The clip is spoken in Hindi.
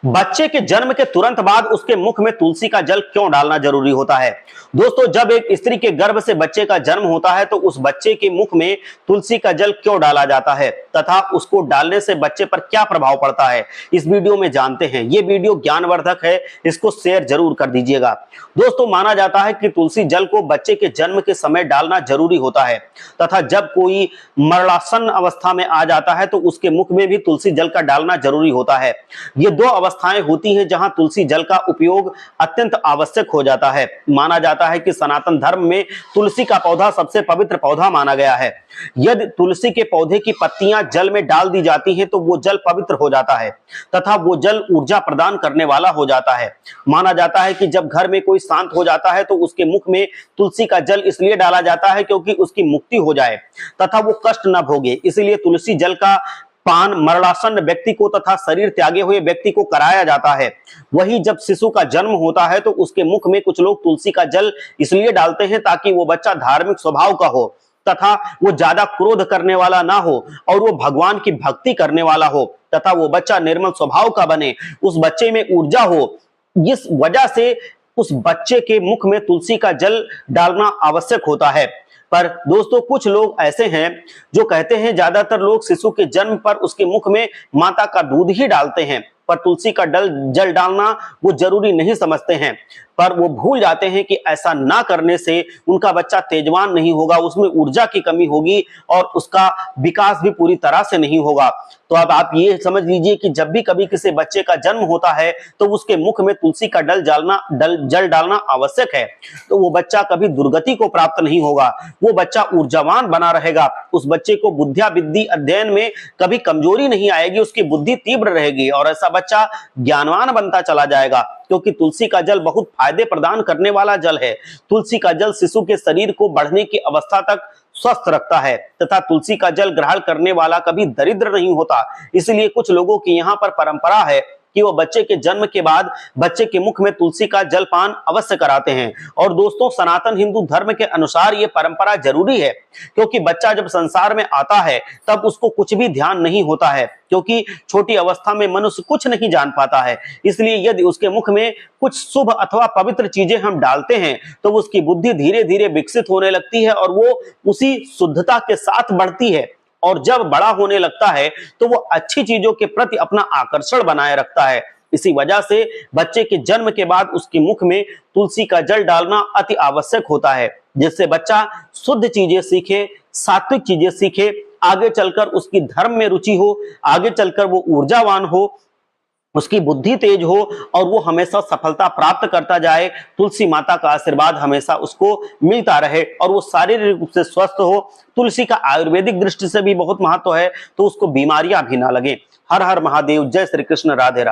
बच्चे के जन्म के तुरंत बाद उसके मुख में तुलसी का जल क्यों डालना जरूरी होता है? दोस्तों, जब एक स्त्री के गर्भ से बच्चे का जन्म होता है तो उस बच्चे के मुख में तुलसी का जल क्यों डाला जाता है तथा उसको डालने से बच्चे पर क्या प्रभाव पड़ता है, इस वीडियो में जानते हैं। ये वीडियो ज्ञानवर्धक है, इसको शेयर जरूर कर दीजिएगा। दोस्तों, माना जाता है कि तुलसी जल को बच्चे के जन्म के समय डालना जरूरी होता है तथा जब कोई मरणासन अवस्था में आ जाता है तो उसके मुख में भी तुलसी जल का डालना जरूरी होता है। ये दो अवस्थाएं होती हैं जहां तुलसी जल का उपयोग अत्यंत आवश्यक हो जाता है। माना जाता है कि सनातन धर्म में तुलसी का पौधा सबसे पवित्र पौधा माना गया है। यदि तुलसी के पौधे की पत्तियां जल में डाल दी जाती हैं तो वो जल पवित्र हो जाता है तथा वो जल ऊर्जा प्रदान करने वाला हो जाता है। माना जाता है कि जब घर में कोई शांत हो जाता है तो उसके मुख में तुलसी का जल इसलिए डाला जाता है क्योंकि उसकी मुक्ति हो जाए तथा वो कष्ट न भोगे। इसलिए तुलसी जल का पान मरणासन्न व्यक्ति को तथा शरीर त्यागे हुए व्यक्ति को कराया जाता है। वही जब शिशु का जन्म होता है तो उसके मुख में कुछ लोग तुलसी का जल इसलिए डालते हैं ताकि वो बच्चा धार्मिक स्वभाव का हो तथा वो ज्यादा क्रोध करने वाला ना हो और वो भगवान की भक्ति करने वाला हो तथा वो बच्चा निर्मल स्वभाव का बने, उस बच्चे में ऊर्जा हो। इस वजह से उस बच्चे के मुख में तुलसी का जल डालना आवश्यक होता है। पर दोस्तों, कुछ लोग ऐसे हैं जो कहते हैं ज्यादातर लोग शिशु के जन्म पर उसके मुख में माता का दूध ही डालते हैं, पर तुलसी का जल डालना वो जरूरी नहीं समझते हैं। पर वो भूल जाते हैं कि ऐसा ना करने से उनका बच्चा तेजवान नहीं होगा, उसमें ऊर्जा की कमी होगी और उसका विकास भी पूरी तरह से नहीं होगा। तो अब आप ये समझ लीजिए कि जब भी कभी किसी बच्चे का जन्म होता है तो उसके मुख में तुलसी का जल डालना आवश्यक है। तो वो बच्चा कभी दुर्गति को प्राप्त नहीं होगा, वो बच्चा ऊर्जावान बना रहेगा। उस बच्चे को बुद्धिया विद्धि अध्ययन में कभी कमजोरी नहीं आएगी, उसकी बुद्धि तीव्र रहेगी और ऐसा बच्चा ज्ञानवान बनता चला जाएगा, क्योंकि तुलसी का जल बहुत फायदे प्रदान करने वाला जल है। तुलसी का जल शिशु के शरीर को बढ़ने की अवस्था तक स्वस्थ रखता है तथा तुलसी का जल ग्रहण करने वाला कभी दरिद्र नहीं होता। इसलिए कुछ लोगों की यहाँ पर परंपरा है कि वो बच्चे के जन्म के बाद बच्चे के मुख में तुलसी का जलपान अवश्य कराते हैं। और दोस्तों, सनातन हिंदू धर्म के अनुसार ये परंपरा जरूरी है, क्योंकि बच्चा जब संसार में आता है तब उसको कुछ भी ध्यान नहीं होता है, क्योंकि छोटी अवस्था में मनुष्य कुछ नहीं जान पाता है। इसलिए यदि उसके मुख में कुछ शुभ अथवा पवित्र चीजें हम डालते हैं तो उसकी बुद्धि धीरे धीरे विकसित होने लगती है और वो उसी शुद्धता के साथ बढ़ती है। और जब बड़ा होने लगता है तो वो अच्छी चीजों के प्रति अपना आकर्षण बनाए रखता है। इसी वजह से बच्चे के जन्म के बाद उसके मुख में तुलसी का जल डालना अति आवश्यक होता है, जिससे बच्चा शुद्ध चीजें सीखे, सात्विक चीजें सीखे, आगे चलकर उसकी धर्म में रुचि हो, आगे चलकर वो ऊर्जावान हो, उसकी बुद्धि तेज हो और वो हमेशा सफलता प्राप्त करता जाए। तुलसी माता का आशीर्वाद हमेशा उसको मिलता रहे और वो शारीरिक रूप से स्वस्थ हो। तुलसी का आयुर्वेदिक दृष्टि से भी बहुत महत्व है, तो उसको बीमारियां भी ना लगे। हर हर महादेव, जय श्री कृष्ण, राधे राधे।